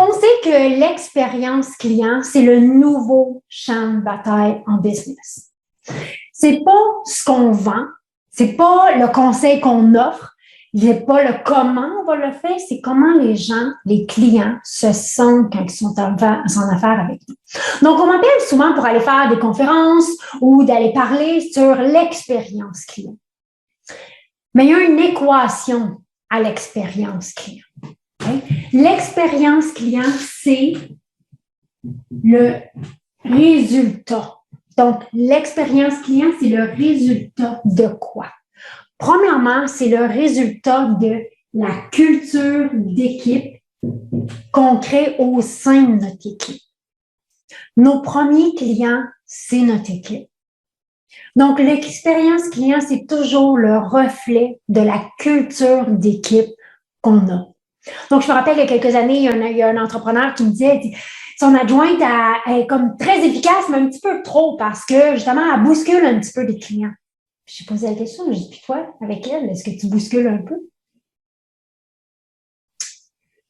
On sait que l'expérience client, c'est le nouveau champ de bataille en business. C'est pas ce qu'on vend, c'est pas le conseil qu'on offre, c'est pas le comment on va le faire, c'est comment les gens, les clients se sentent quand ils sont en affaires avec nous. Donc, on m'appelle souvent pour aller faire des conférences ou d'aller parler sur l'expérience client. Mais il y a une équation à l'expérience client. Okay? L'expérience client, c'est le résultat. Donc, l'expérience client, c'est le résultat de quoi? Premièrement, c'est le résultat de la culture d'équipe qu'on crée au sein de notre équipe. Nos premiers clients, c'est notre équipe. Donc, l'expérience client, c'est toujours le reflet de la culture d'équipe qu'on a. Donc, je me rappelle il y a quelques années, il y a un entrepreneur qui me disait son adjointe est comme très efficace, mais un petit peu trop parce que, justement, elle bouscule un petit peu les clients. J'ai posé la question, j'ai dit, puis toi, avec elle, est-ce que tu bouscules un peu?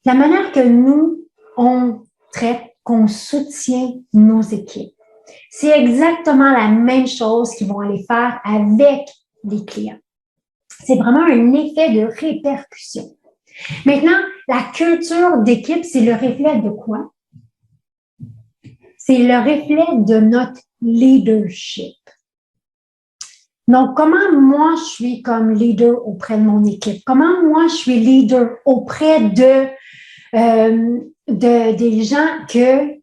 La manière que nous, on traite, qu'on soutient nos équipes, c'est exactement la même chose qu'ils vont aller faire avec les clients. C'est vraiment un effet de répercussion. Maintenant, la culture d'équipe, c'est le reflet de quoi? C'est le reflet de notre leadership. Donc, comment moi, je suis comme leader auprès de mon équipe? Comment moi, je suis leader auprès des gens que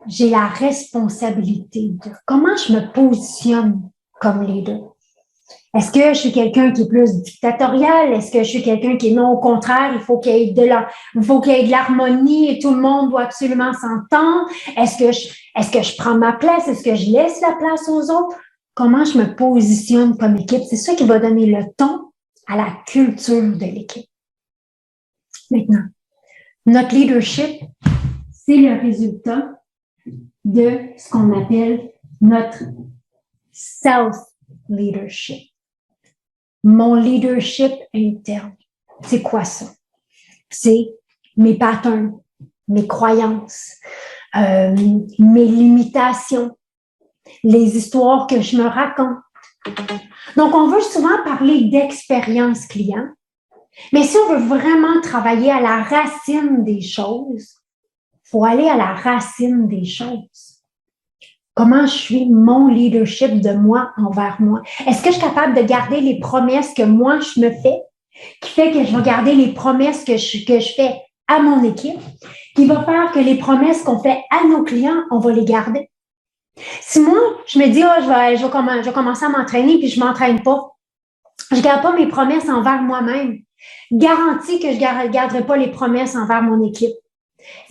j'ai la responsabilité de? Comment je me positionne comme leader? Est-ce que je suis quelqu'un qui est plus dictatorial? Est-ce que je suis quelqu'un qui est non, au contraire, il faut qu'il y ait de l'harmonie et tout le monde doit absolument s'entendre? Est-ce que je prends ma place? Est-ce que je laisse la place aux autres? Comment je me positionne comme équipe? C'est ça qui va donner le ton à la culture de l'équipe. Maintenant, notre leadership, c'est le résultat de ce qu'on appelle notre self-leadership. Mon leadership interne. C'est quoi ça? C'est mes patterns, mes croyances, mes limitations, les histoires que je me raconte. Donc, on veut souvent parler d'expérience client, mais si on veut vraiment travailler à la racine des choses, il faut aller à la racine des choses. Comment je suis mon leadership de moi envers moi? Est-ce que je suis capable de garder les promesses que moi, je me fais, qui fait que je vais garder les promesses que je fais à mon équipe, qui va faire que les promesses qu'on fait à nos clients, on va les garder? Si moi, je me dis, je vais commencer à m'entraîner puis je ne m'entraîne pas, je ne garde pas mes promesses envers moi-même, garantis que je ne garderai pas les promesses envers mon équipe,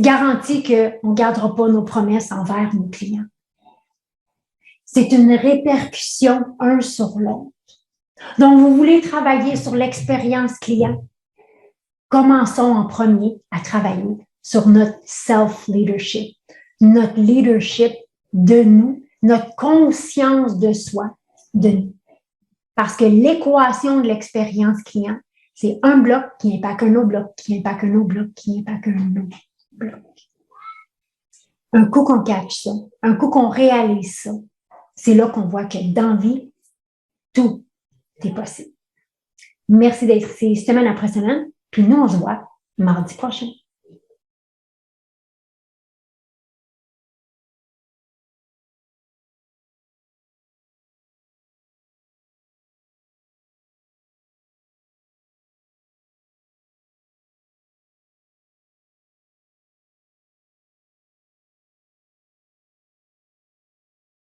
garantis qu'on ne gardera pas nos promesses envers nos clients. C'est une répercussion un sur l'autre. Donc, vous voulez travailler sur l'expérience client. Commençons en premier à travailler sur notre self-leadership, notre leadership de nous, notre conscience de soi, de nous. Parce que l'équation de l'expérience client, c'est un bloc qui impacte un autre bloc, qui impacte un autre bloc, qui impacte un autre bloc. Un coup qu'on catch ça, un coup qu'on réalise ça, c'est là qu'on voit que dans la vie, tout est possible. Merci d'être ici semaine après semaine, puis nous, on se voit mardi prochain.